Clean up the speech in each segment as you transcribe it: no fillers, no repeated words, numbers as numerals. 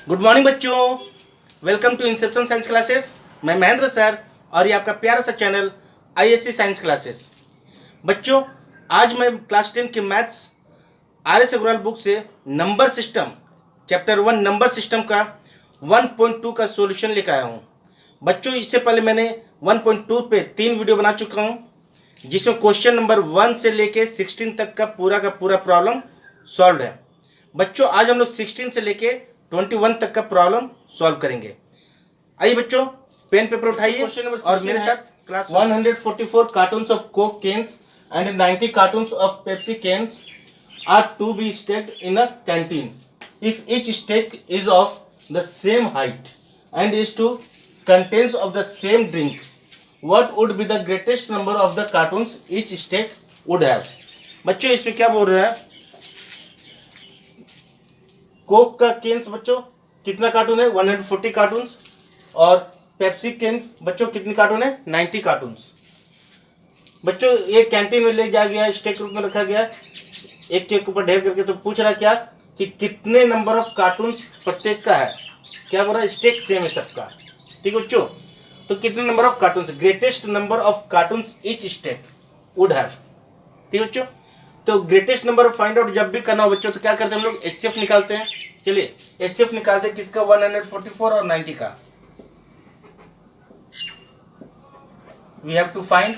Good morning बच्चों, welcome to inception science classes. मैं Mahendra sir और ये आपका प्यारा सा चैनल आईएससी साइंस क्लासेस। बच्चों, आज मैं क्लास 10 के मैथ्स RS अग्रवाल बुक से number system chapter 1 number system का 1.2 का सॉल्यूशन लेकर आया हूँ। बच्चों, इससे पहले मैंने 1.2 पे 3 वीडियो बना चुका हूँ, जिसमें क्वेश्चन नंबर 1 से लेके 16 तक का पूरा प्रॉब्लम सॉल्व है। बच्चों, आज हम लोग 16 से लेके 21 तक का प्रॉब्लम सॉल्व करेंगे। आइए बच्चों, पेन पेपर उठाइए और मेरे साथ class 144 cartons of Coke cans and 90 cartons of Pepsi cans are to be stacked in a canteen. If each stack is of the same height and is to contains of the same drink, what would be the greatest number of the cartoons each stack would have? बच्चों, इसमें क्या बोल रहे हैं? Coke का Keynes बच्चों कितना cartoon है? 140 कार्टून्स। और पेप्सी केन बच्चों कितनी कार्टून है? 90 कार्टून्स। बच्चों, ये कैंटीन में ले जाया गया, स्टेक रूप में रखा गया, एक के ऊपर ढेर करके। तो पूछ रहा क्या कि कितने नंबर ऑफ कार्टून्स प्रत्येक का है। क्या बोल रहा है? स्टेक सेम है सबका। ठीक है बच्चों, तो कितने number of cartons, greatest number of cartons each stack would have. ठीक है बच्चों, तो ग्रेटेस्ट नंबर फाइंड आउट जब भी करना हो बच्चों तो क्या करते हैं हम लोग? एचसीएफ निकालते हैं। चलिए एचसीएफ निकालते हैं किसका? 144 और 90 का। We have to find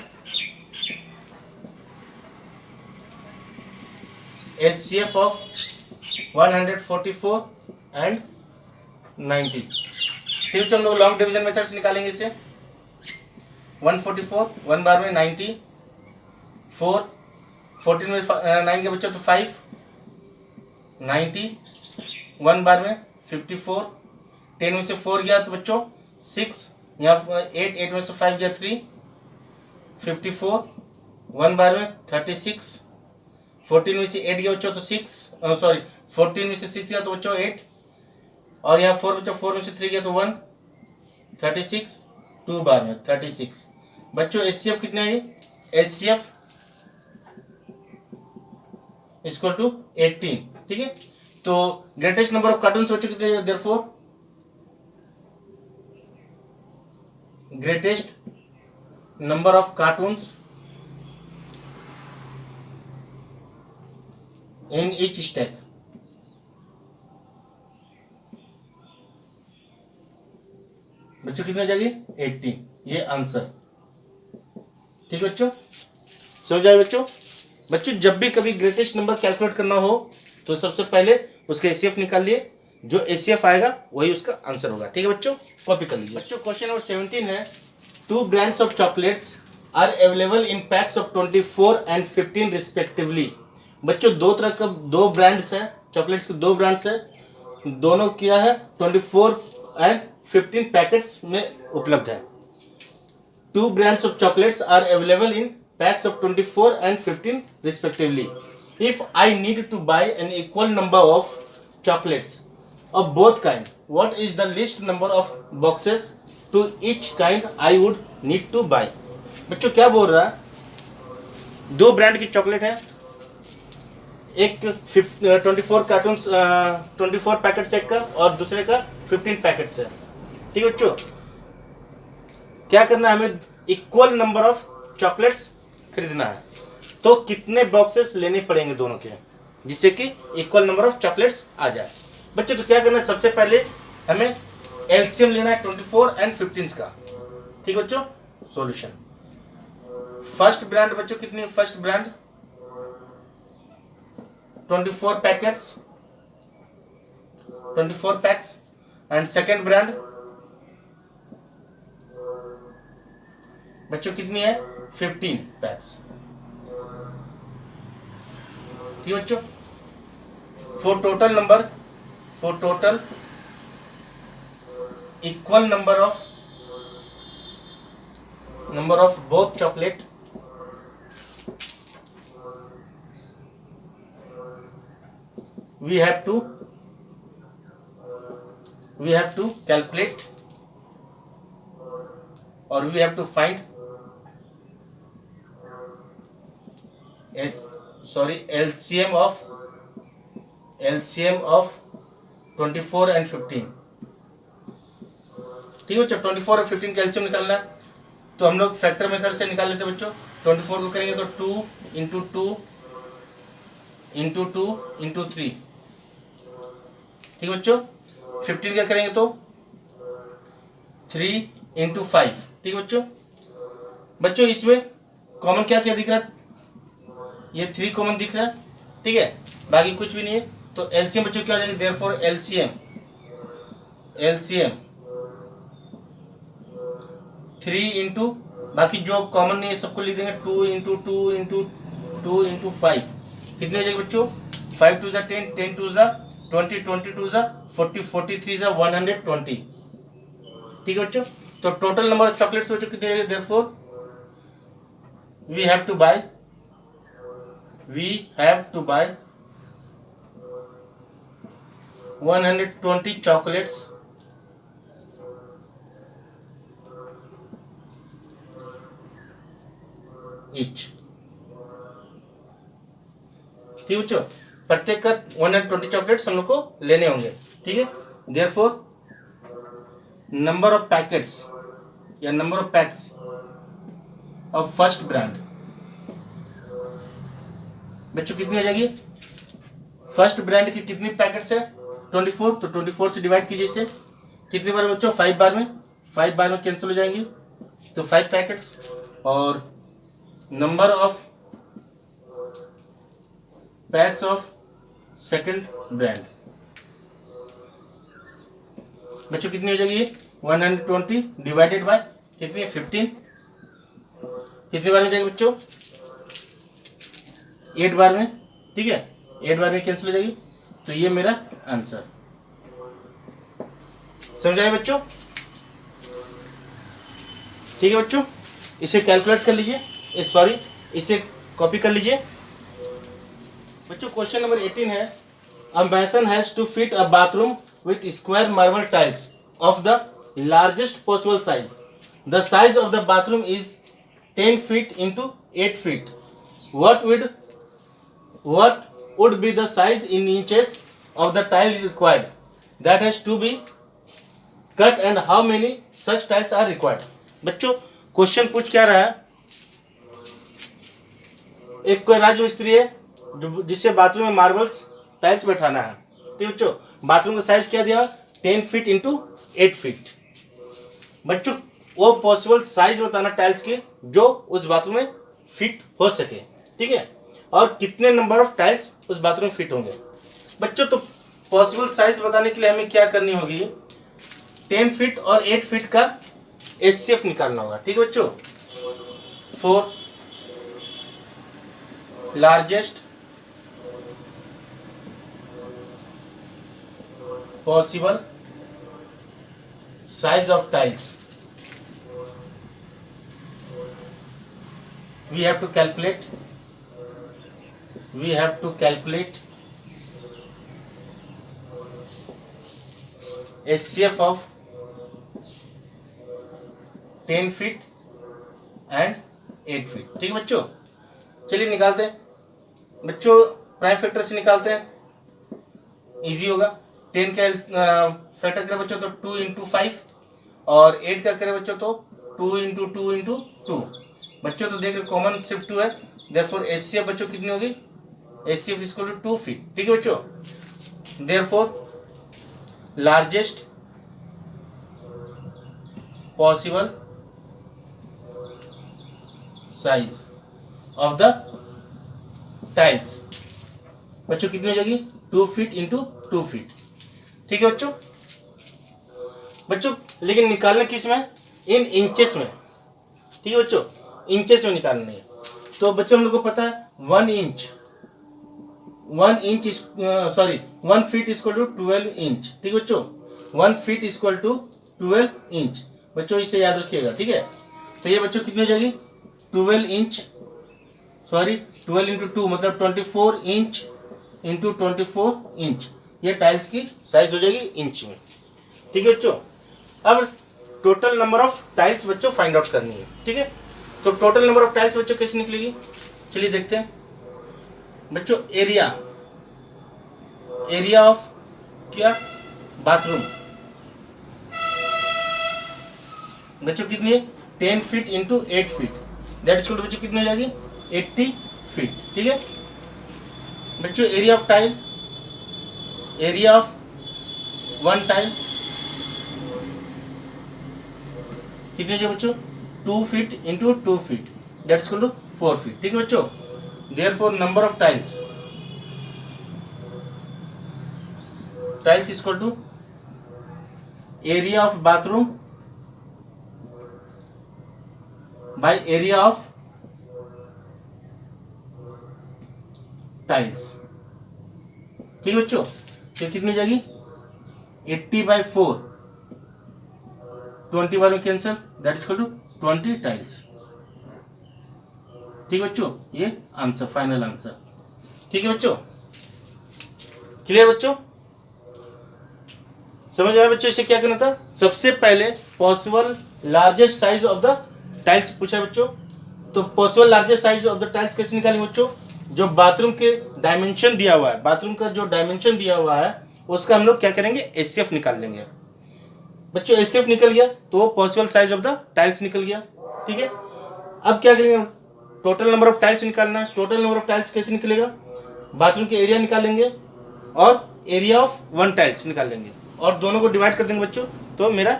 HCF of 144 and 90। ठीक है, हम लोग लॉन्ग डिवीजन मेथड से निकालेंगे इसे। 144 1 बार में 90, 4 14 में 9 के बच्चों तो 5, 90 1 बार में 54, 10 में से 4 गया तो बच्चों 6, यहाँ 8 में से 5 गया 3, 54 1 बार में 36, 14 में से 8 गया बच्चों तो 6, सॉरी 14 में से 6 गया तो बच्चों 8, और यहाँ 4 बच्चों 4 में से 3 गया तो 1, 36 2 बार में 36। बच्चों एचसीएफ कितने है? HCF equal to 18। ठीक है, तो ग्रेटेस्ट नंबर ऑफ कार्टून्स बच्चों कितने? Therefore greatest number of cartoons in each stack। बच्चों कितनी आ जाएगी? 18। ये आंसर। ठीक है बच्चों, समझ आए बच्चों? बच्चों, जब भी कभी ग्रेटेस्ट नंबर कैलकुलेट करना हो तो सबसे पहले उसका एचसीएफ निकाल लिए, जो एचसीएफ आएगा वही उसका आंसर होगा। ठीक है बच्चों, कॉपी कर लीजिए। बच्चों, क्वेश्चन नंबर 17 है, 2 brands of chocolates are available in packs of 24 and 15 respectively. बच्चों, दो तरह का 2 ब्रांड्स हैं, चॉकलेट्स के 2 ब्रांड्स हैं, दोनों क्या है? 24 एंड 15 पैकेट्स में उपलब्ध है। 2 brands of chocolates are available in packs of 24 and 15 respectively. If I need to buy an equal number of chocolates of both kind, what is the least number of boxes to each kind I would need to buy? बच्चों क्या बोल रहा है? 2 brand की chocolate है, एक 24 cartoon 24 packet एक का और दूसरे का 15 पैकेट है। ठीक है बच्चों, क्या करना है? हमें इक्वल नंबर ऑफ चॉकलेट्स खरीदना है, तो कितने बॉक्सेस लेने पड़ेंगे दोनों के, जिससे कि इक्वल नंबर ऑफ चॉकलेट्स आ जाए। बच्चों, तो क्या करना है? सबसे पहले हमें एलसीएम लेना है 24 एंड 15 का। ठीक है बच्चों, सॉल्यूशन। फर्स्ट ब्रांड बच्चों कितनी? First brand 24 packets 24 PACS, and second brand बच्चों कितनी है? 15 पैक्स। ठीक है बच्चों, for total equal number of both chocolate we have to calculate or we have to find LCM of 24 and 15। ठीक है बच्चों, 24 और 15 का एलसीएम निकालना है, तो हम लोग फैक्टर मेथड से निकाल लेते हैं बच्चों। 24 को करेंगे तो 2 इंटू 2 इंटू 2 इंटू 3। ठीक है बच्चों, 15 का करेंगे तो 3 इंटू 5। ठीक है बच्चों। बच्चों इसमें कॉमन क्या क्या दिख रहा है, ये 3 कॉमन दिख रहा है, ठीक है, बाकी कुछ भी नहीं है। तो एलसीएम बच्चों क्या हो जाएगी, देयरफॉर एलसीएम 3 इंटू, बाकी जो कॉमन नहीं है सबको लिख देंगे 2 इंटू 2 इंटू 2 इंटू 5। कितने हो जाएगी बच्चों, 5 2 10, 10 2 20, 20 2 40, 43 120। ठीक है बच्चों। तो टोटल नंबर ऑफ चॉकलेट्स बच्चों कितने हो जाएगी, therefore we have to buy 120 chocolates each। ठीक है बच्चों, प्रत्येक का 120 चॉकलेट्स हम लोग को लेने होंगे। ठीक है, देयरफॉर नंबर ऑफ पैकेट्स या number of PACS of first brand बच्चों कितनी हो जाएगी, फर्स्ट ब्रांड की कितनी पैकेट्स है 24, तो 24 से डिवाइड कीजिए इसे, कितनी बार बच्चों, 5 बार में, 5 बार में कैंसिल हो जाएंगे, तो 5 पैकेट्स। और number of PACS of second brand बच्चों कितनी हो जाएगी, 120 डिवाइडेड बाय कितनी है, 15। कितनी बार में जाएगी बच्चों, 8 बार में। ठीक है, 8 बार में कैंसिल हो जाएगी, तो ये मेरा आंसर। समझाए बच्चों, ठीक है बच्चों, इसे कैलकुलेट कर लीजिए, सॉरी इसे कॉपी कर लीजिए बच्चों। क्वेश्चन नंबर 18 है, a mason has to fit a bathroom with square marble tiles of the largest possible size. The size of the bathroom is 10 feet into 8 feet। What would be the size in inches of the tile required that has to be cut and how many such tiles are required। बच्चों question पूछ क्या रहा है, एक कोई राजमिस्त्री है जिससे बाथरूम में मार्बल्स टाइल्स बैठाना है। ठीक बच्चों, बाथरूम का साइज क्या दिया, 10 feet into 8 feet। बच्चों वो पॉसिबल साइज बताना टाइल्स के जो उस बाथरूम में फिट हो सके। ठीक है, और कितने नंबर ऑफ टाइल्स उस बाथरूम में फिट होंगे बच्चों। तो पॉसिबल साइज बताने के लिए हमें क्या करनी होगी, 10 फीट और 8 फीट का एचसीएफ निकालना होगा। ठीक है बच्चों, for largest possible size of tiles we have to calculate HCF of 10 feet and 8 feet। ठीक है बच्चों, चलिए निकालते हैं बच्चों, प्राइम फैक्टर से निकालते हैं, इजी होगा। 10 का फैक्टर करें बच्चों तो 2 इंटू 5 और 8 का करें बच्चों तो 2 इंटू 2 इंटू 2। बच्चों तो देख रहे कॉमन सिर्फ 2 है, देयरफॉर एचसीएफ बच्चों कितनी होगी, HCF is equal to 2 feet. ठीक है बच्चों, therefore largest possible size of the tiles बच्चों कितनी हो जाएगी, 2 फीट इंटू 2 फीट। ठीक है बच्चों, लेकिन निकालना किस में, इन इंचेस में। ठीक है बच्चों, इंचेस में निकालना है। तो बच्चों हम लोग को पता है 1 फीट इक्वल टू 12 इंच। ठीक है बच्चों, 1 फीट इक्वल टू 12 इंच बच्चों, इसे याद रखिएगा। ठीक है, तो ये बच्चों कितनी हो जाएगी, 12 इंटू 2 मतलब 24 इंच इंटू 24 इंच, ये टाइल्स की साइज हो जाएगी इंच में। ठीक है बच्चों, अब टोटल नंबर ऑफ टाइल्स बच्चों फाइंड आउट करनी है। ठीक है, तो टोटल नंबर ऑफ टाइल्स बच्चों कैसे निकलेगी, चलिए देखते हैं बच्चों। एरिया ऑफ क्या, बाथरूम बच्चों कितनी है 10 feet into 8 feet, that is बच्चों कितनी हो जाएगी 80 फीट। ठीक है बच्चों area of tile, area of one tile कितनी हो जाएगी बच्चों 2 feet into 2 feet, that is 4 feet. ठीक है बच्चों therefore number of tiles is equal to area of bathroom by area of tiles। ठीक है बच्चों तो कितनी हो जाएगी 80/4, 20 बार में cancel, that is equal to 20 tiles. ठीक है बच्चों ये आंसर फाइनल आंसर। ठीक है बच्चों क्लियर बच्चों समझ आया बच्चों। इसे क्या करना था सबसे पहले possible largest size of the tiles पूछा बच्चों, तो possible largest size of the tiles कैसे निकालेंगे बच्चों, जो बाथरूम के डायमेंशन दिया हुआ है, बाथरूम का जो डायमेंशन दिया हुआ है उसका हम लोग क्या करेंगे एचसीएफ निकाल लेंगे बच्चों। एचसीएफ निकल गया तो possible size of the tiles निकल गया। ठीक है अब क्या करेंगे टोटल नंबर ऑफ टाइल्स निकालना है। टोटल नंबर ऑफ टाइल्स कैसे निकलेगा बाथरूम के एरिया निकालेंगे और एरिया ऑफ वन टाइल्स निकाल लेंगे और दोनों को डिवाइड कर देंगे बच्चों, तो मेरा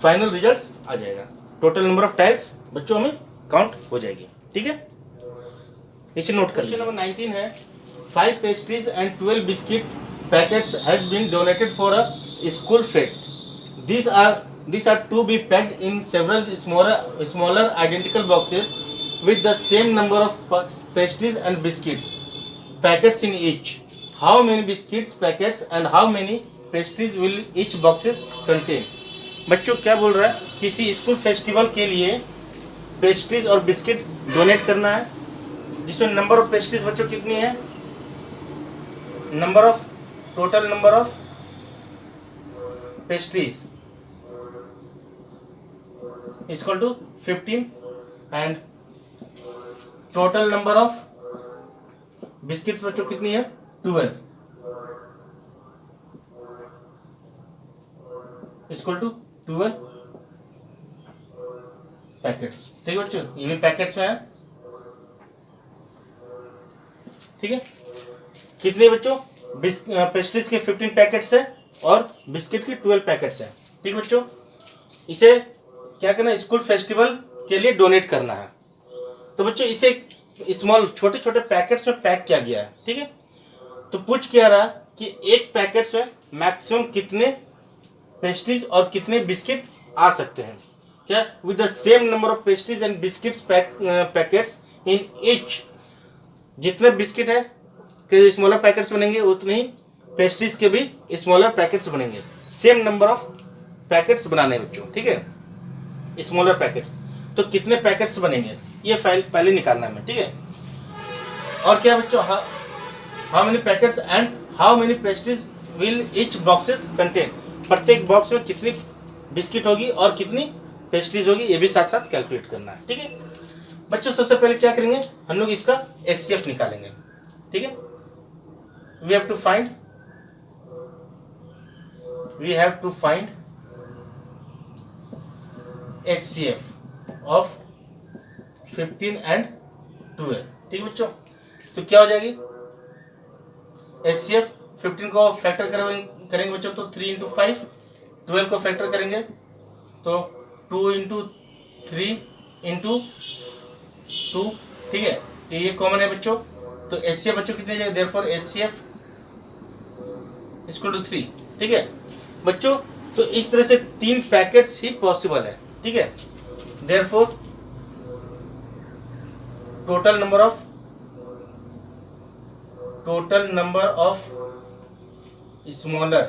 फाइनल रिजल्ट आ जाएगा। टोटल नंबर ऑफ टाइल्स बच्चों हमें काउंट हो जाएगी। ठीक है इसे नोट कर लीजिए। नंबर 19 है 5 pastries and 12 biscuit packets has been donated for a school fest. These are to be packed in several smaller identical boxes with the same number of pastries and biscuits packets in each. How many biscuits packets and how many pastries will each boxes contain? बच्चों क्या बोल रहा है किसी school festival के लिए pastries और biscuit donate करना है जिसमें नंबर ऑफ पेस्ट्रीज बच्चों कितनी है total number of pastries equal to 15 and total number of biscuits बच्चों कितनी है 12 इक्वल टू 12 पैकेट्स। ठीक है बच्चों ये भी पैकेट्स में है। ठीक है कितने बच्चों पेस्ट्रीज के 15 पैकेट्स है और बिस्किट के 12 पैकेट्स है। ठीक है बच्चों इसे क्या करना है स्कूल फेस्टिवल के लिए डोनेट करना है, तो बच्चों इसे स्मॉल छोटे छोटे पैकेट्स में पैक किया गया है। ठीक है तो पूछ क्या रहा कि एक पैकेट्स में मैक्सिमम कितने पेस्ट्रीज और कितने बिस्किट आ सकते हैं, क्या with the same number of pastries and biscuits packets in each. जितने बिस्किट है के स्मॉलर पैकेट्स बनेंगे उतने ही पेस्ट्रीज के भी स्मॉलर पैकेट्स बनेंगे। सेम नंबर ऑफ पैकेट्स बनाने बच्चों। ठीक है स्मॉलर पैकेट्स तो कितने पैकेट्स बनेंगे ये फाइल पहले निकालना है। ठीक है और क्या बच्चों how many packets and how many pastries will each boxes contain. प्रत्येक बॉक्स में कितनी बिस्किट होगी और कितनी पेस्ट्रीज होगी ये भी साथ साथ कैलकुलेट करना है। ठीक है बच्चों सबसे पहले क्या करेंगे हम लोग इसका एचसीएफ निकालेंगे। ठीक है we have to find HCF of 15 and 12। ठीक है बच्चों तो क्या हो जाएगी HCF 15 को फैक्टर करेंगे बच्चों तो 3 इंटू 5, 12 को फैक्टर करेंगे तो 2 इंटू 3 इंटू 2। ठीक है तो ये कॉमन है बच्चों तो HCF बच्चों कितने जाएगा देयरफॉर HCF इक्वल टू 3। ठीक है बच्चों तो इस तरह से 3 पैकेट्स ही पॉसिबल है। ठीक है therefore total number of smaller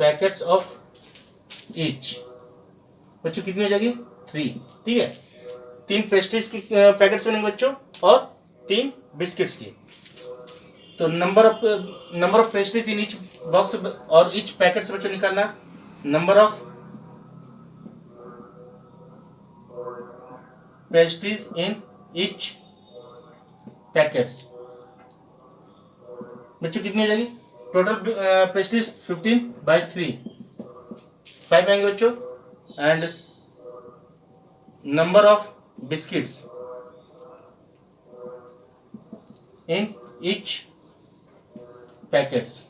packets of each बच्चों कितनी हो जाएगी 3। ठीक है 3 पेस्ट्रीज की पैकेट्स बनेंगे बच्चों और 3 बिस्किट्स की, तो number of pastries in each box और ईच पैकेट से बच्चों निकालना number of pastries in each packets बच्चों कितनी हो जाएगी? टोटल पेस्ट्रीज 15/3 5 आएंगे बच्चों। And number of biscuits in each packets,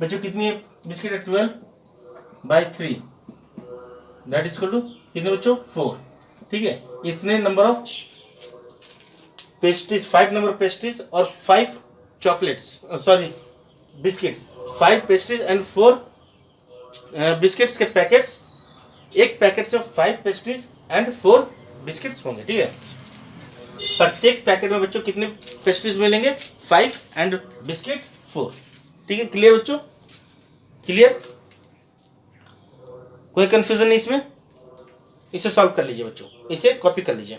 बच्चों कितनी है बिस्किट है? 12/3 दैट इज इक्वल टू कितने बच्चों? 4। ठीक है, इतने number of pastries, 5 number of pastries और 5 chocolates, sorry biscuits, 5 pastries and 4 biscuits के पैकेट्स, एक पैकेट में 5 पेस्ट्रीज एंड 4 बिस्किट्स होंगे। ठीक है, प्रत्येक पैकेट में बच्चों कितने पेस्ट्रीज मिलेंगे? 5 एंड बिस्किट 4। ठीक है, क्लियर बच्चों? क्लियर? कोई कंफ्यूजन नहीं इसमें? इसे सॉल्व कर लीजिए बच्चों, इसे कॉपी कर लीजिए।